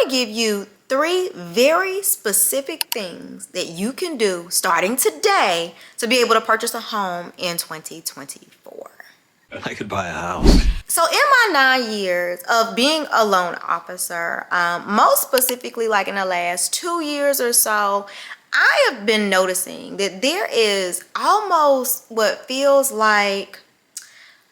to give you 3 very specific things that you can do starting today to be able to purchase a home in 2024. I could buy a house. So in my 9 years of being a loan officer, most specifically like in the last 2 years or so, I have been noticing that there is almost what feels like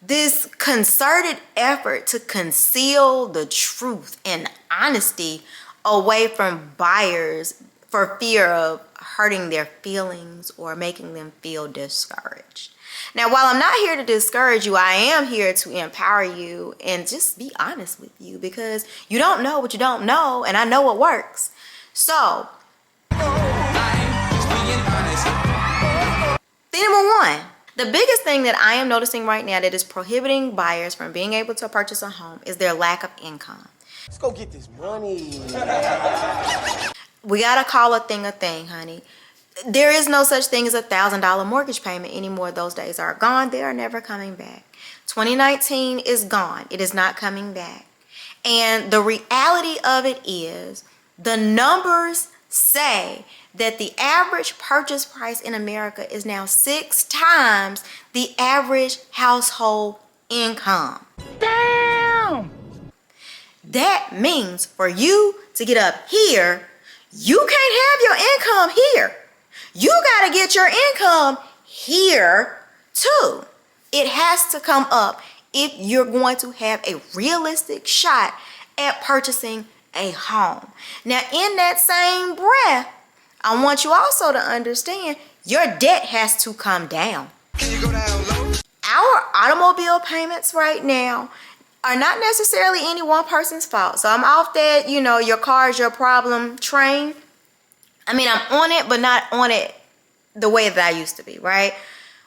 this concerted effort to conceal the truth and honesty away from buyers for fear of hurting their feelings or making them feel discouraged. Now, while I'm not here to discourage you, I am here to empower you and just be honest with you, because you don't know what you don't know, and I know what works. So, thing number 1. The biggest thing that I am noticing right now that is prohibiting buyers from being able to purchase a home is their lack of income. Let's go get this money. We gotta call a thing, honey. There is no such thing as a $1,000 mortgage payment anymore. Those days are gone. They are never coming back. 2019 is gone. It is not coming back. And the reality of it is, the numbers say that the average purchase price in America is now 6 times the average household income. Damn! That means for you to get up here, you can't have your income here. You got to get your income here too. It has to come up if you're going to have a realistic shot at purchasing a home. Now, in that same breath, I want you also to understand your debt has to come down. Can you go down low? Our automobile payments right now are not necessarily any one person's fault. So I'm off that, your car is your problem train. I mean, I'm on it, but not on it the way that I used to be, right?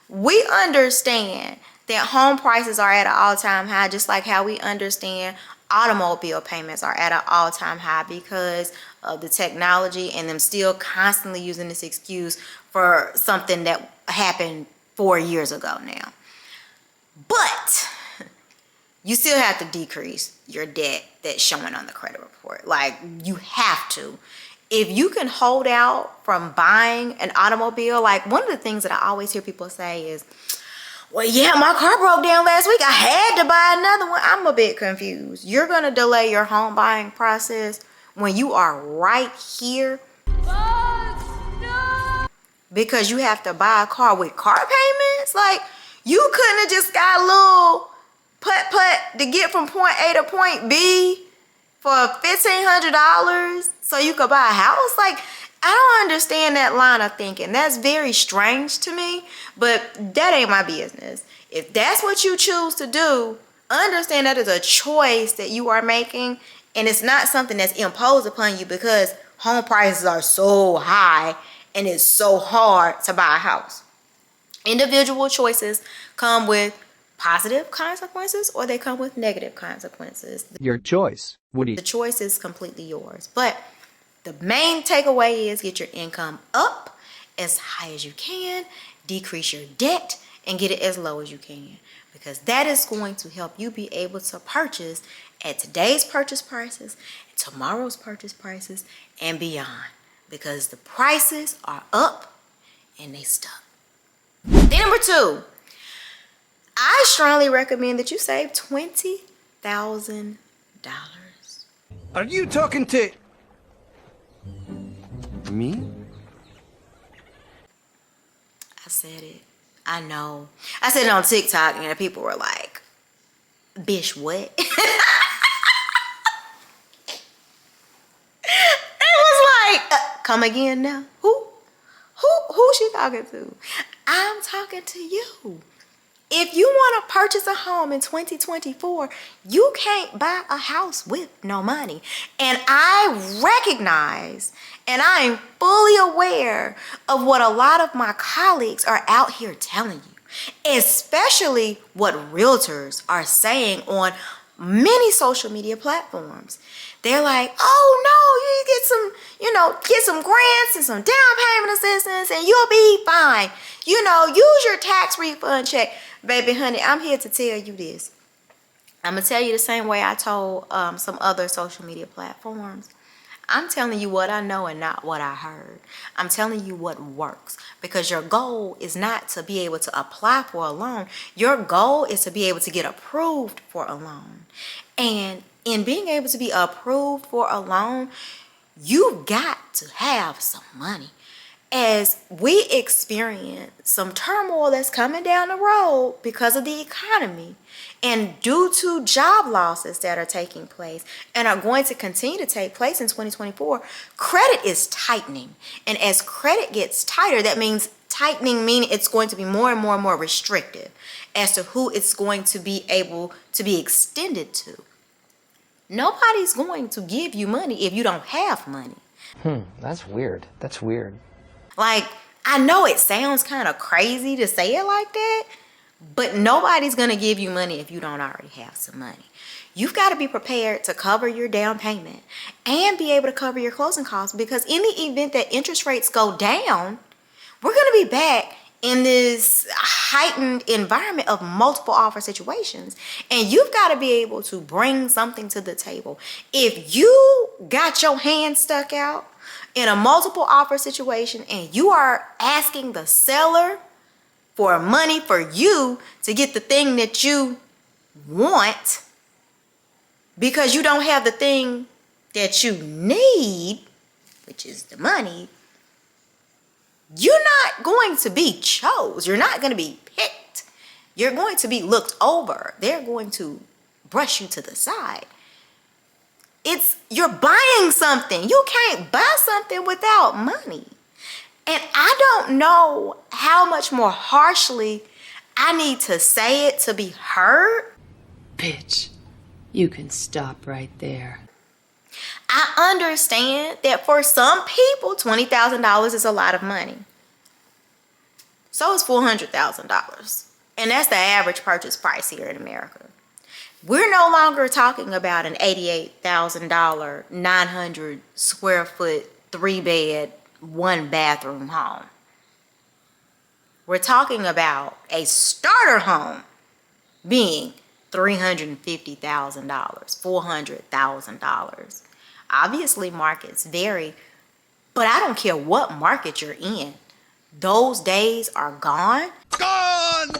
We understand that home prices are at an all-time high, just like how we understand automobile payments are at an all-time high because of the technology and them still constantly using this excuse for something that happened 4 years ago now. But you still have to decrease your debt that's showing on the credit report. Like, you have to. If you can hold out from buying an automobile, like one of the things that I always hear people say is, well, yeah, my car broke down last week. I had to buy another one. I'm a bit confused. You're going to delay your home buying process when you are right here because you have to buy a car with car payments? Like, you couldn't have just got a little putt to get from point A to point B for $1,500 so you could buy a house? Like, I don't understand that line of thinking. That's very strange to me, but that ain't my business. If that's what you choose to do, understand that is a choice that you are making, and it's not something that's imposed upon you because home prices are so high and it's so hard to buy a house. Individual choices come with positive consequences or they come with negative consequences. Your choice. Woody. The choice is completely yours. But the main takeaway is get your income up as high as you can, decrease your debt, and get it as low as you can. Because that is going to help you be able to purchase at today's purchase prices, tomorrow's purchase prices, and beyond. Because the prices are up and they stuck. Thing number 2. I strongly recommend that you save $20,000. Are you talking to me? I said it. I know. I said it on TikTok and people were like, "Bish, what?" It was like, come again now? Who she talking to? I'm talking to you. If you want to purchase a home in 2024, you can't buy a house with no money. And I recognize and I am fully aware of what a lot of my colleagues are out here telling you, especially what realtors are saying on many social media platforms. They're like, oh no, you get some grants and some down payment assistance and you'll be fine. Use your tax refund check. Baby, honey, I'm here to tell you this. I'm gonna tell you the same way I told some other social media platforms. I'm telling you what I know and not what I heard. I'm telling you what works, because your goal is not to be able to apply for a loan. Your goal is to be able to get approved for a loan. And in being able to be approved for a loan, you've got to have some money. As we experience some turmoil that's coming down the road because of the economy and due to job losses that are taking place and are going to continue to take place in 2024, credit is tightening. And as credit gets tighter, that means tightening, meaning it's going to be more and more and more restrictive as to who it's going to be able to be extended to. Nobody's going to give you money if you don't have money. That's weird. That's weird. Like, I know it sounds kind of crazy to say it like that, but nobody's going to give you money if you don't already have some money. You've got to be prepared to cover your down payment and be able to cover your closing costs, because in the event that interest rates go down, we're going to be back in this heightened environment of multiple offer situations. And you've got to be able to bring something to the table. If you got your hand stuck out in a multiple offer situation and you are asking the seller for money for you to get the thing that you want because you don't have the thing that you need, which is the money, you're not going to be chose. You're not going to be picked. You're going to be looked over. They're going to brush you to the side. You're buying something. You can't buy something without money. And I don't know how much more harshly I need to say it to be heard. Bitch, you can stop right there. I understand that for some people, $20,000 is a lot of money. So is $400,000. And that's the average purchase price here in America. We're no longer talking about an $88,000, 900 square foot, 3-bed, 1-bathroom home. We're talking about a starter home being $350,000, $400,000. Obviously, markets vary, but I don't care what market you're in. Those days are gone. Gone!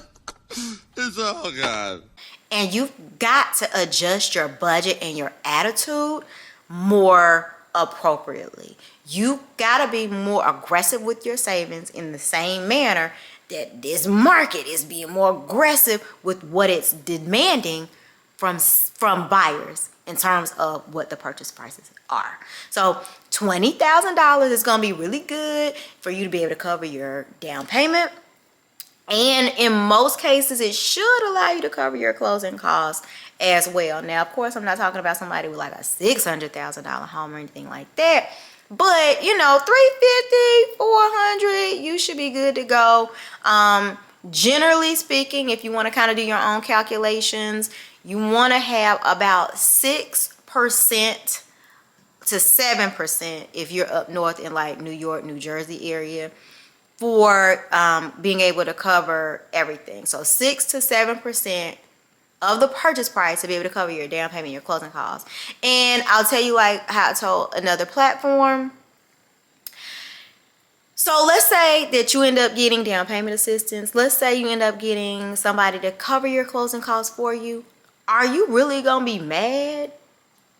It's all gone. And you've got to adjust your budget and your attitude more appropriately. You got to be more aggressive with your savings in the same manner that this market is being more aggressive with what it's demanding from buyers in terms of what the purchase prices are. So $20,000 is going to be really good for you to be able to cover your down payment. And in most cases, it should allow you to cover your closing costs as well. Now, of course, I'm not talking about somebody with like a $600,000 home or anything like that. But, you know, $350,000, $400,000, you should be good to go. Generally speaking, if you want to kind of do your own calculations, you want to have about 6% to 7% if you're up north in like New York, New Jersey area, for being able to cover everything. So 6 to 7% of the purchase price to be able to cover your down payment, your closing costs. And I'll tell you like how I told another platform. So let's say that you end up getting down payment assistance. Let's say you end up getting somebody to cover your closing costs for you. Are you really gonna be mad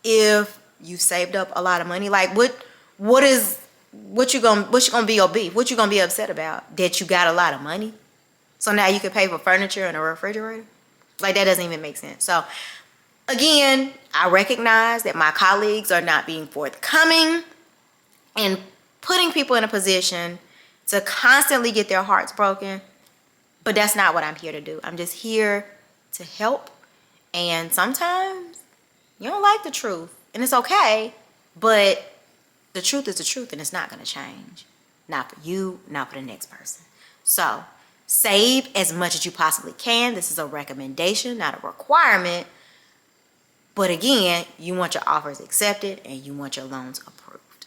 if you saved up a lot of money? Like what you gonna be your beef? What you gonna be upset about? That you got a lot of money, so now you can pay for furniture and a refrigerator? Like, that doesn't even make sense. So again, I recognize that my colleagues are not being forthcoming and putting people in a position to constantly get their hearts broken, but that's not what I'm here to do. I'm just here to help. And sometimes you don't like the truth, and it's okay, but the truth is the truth, and it's not going to change. Not for you, not for the next person. So save as much as you possibly can. This is a recommendation, not a requirement. But again, you want your offers accepted and you want your loans approved.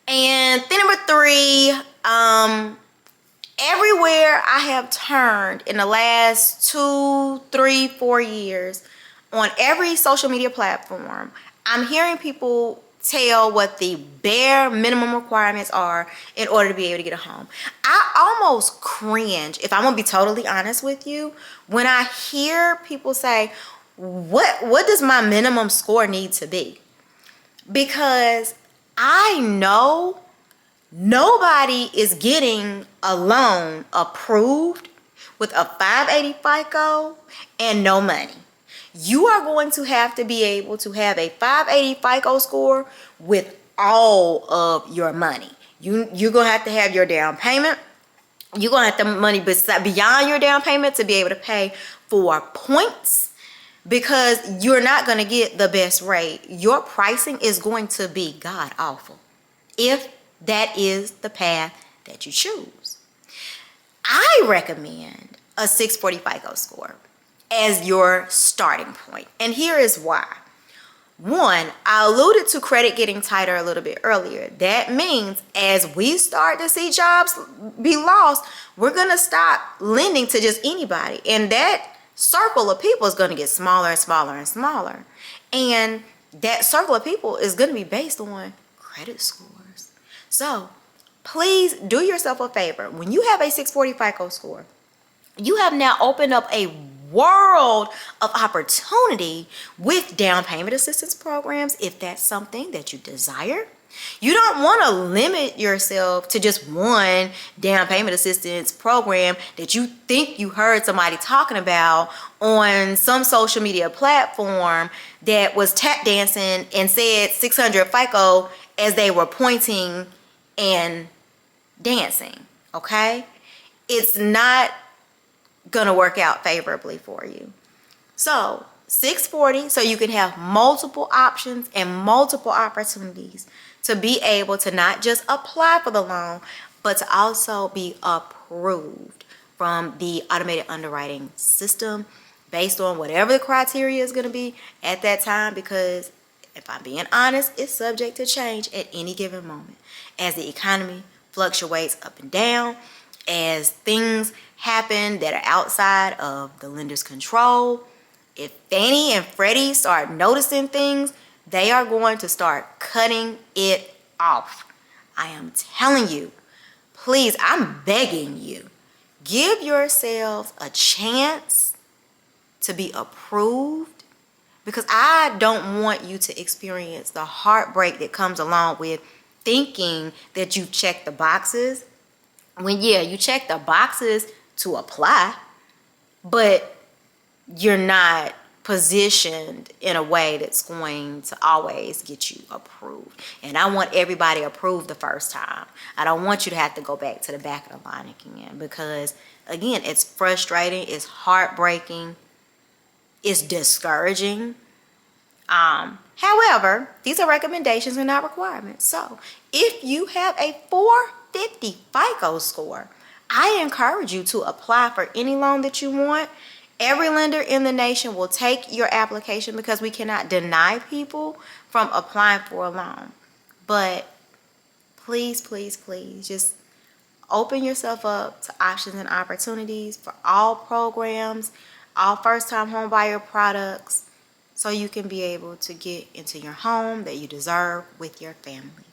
And thing number 3, everywhere I have turned in the last 2, 3, 4 years, on every social media platform, I'm hearing people tell what the bare minimum requirements are in order to be able to get a home. I almost cringe, if I'm gonna be totally honest with you, when I hear people say, what does my minimum score need to be? Because I know nobody is getting a loan approved with a 580 FICO and no money. You are going to have to be able to have a 580 FICO score with all of your money. You're going to have your down payment. You're going to have the money beyond your down payment to be able to pay for points, because you're not going to get the best rate. Your pricing is going to be god awful if that is the path that you choose. I recommend a 640 FICO score as your starting point. And here is why. One, I alluded to credit getting tighter a little bit earlier. That means as we start to see jobs be lost, we're going to stop lending to just anybody. And that circle of people is going to get smaller and smaller and smaller. And that circle of people is going to be based on credit scores. So please do yourself a favor. When you have a 640 FICO score, you have now opened up a world of opportunity with down payment assistance programs if that's something that you desire. You don't want to limit yourself to just one down payment assistance program that you think you heard somebody talking about on some social media platform that was tap dancing and said 600 FICO as they were pointing and dancing, okay? It's not gonna work out favorably for you. So 640, so you can have multiple options and multiple opportunities to be able to not just apply for the loan, but to also be approved from the automated underwriting system based on whatever the criteria is going to be at that time, because if I'm being honest, it's subject to change at any given moment as the economy fluctuates up and down, as things happen that are outside of the lender's control. If Fannie and Freddie start noticing things, they are going to start cutting it off. I am telling you, please, I'm begging you, give yourselves a chance to be approved, because I don't want you to experience the heartbreak that comes along with thinking that you check the boxes when, yeah, you check the boxes to apply, but you're not positioned in a way that's going to always get you approved. And I want everybody approved the first time. I don't want you to have to go back to the back of the line again, because again, it's frustrating, it's heartbreaking, it's discouraging. However, these are recommendations and not requirements. So if you have a 450 FICO score, I encourage you to apply for any loan that you want. Every lender in the nation will take your application, because we cannot deny people from applying for a loan. But please, please, please, just open yourself up to options and opportunities for all programs, all first-time home buyer products, so you can be able to get into your home that you deserve with your family.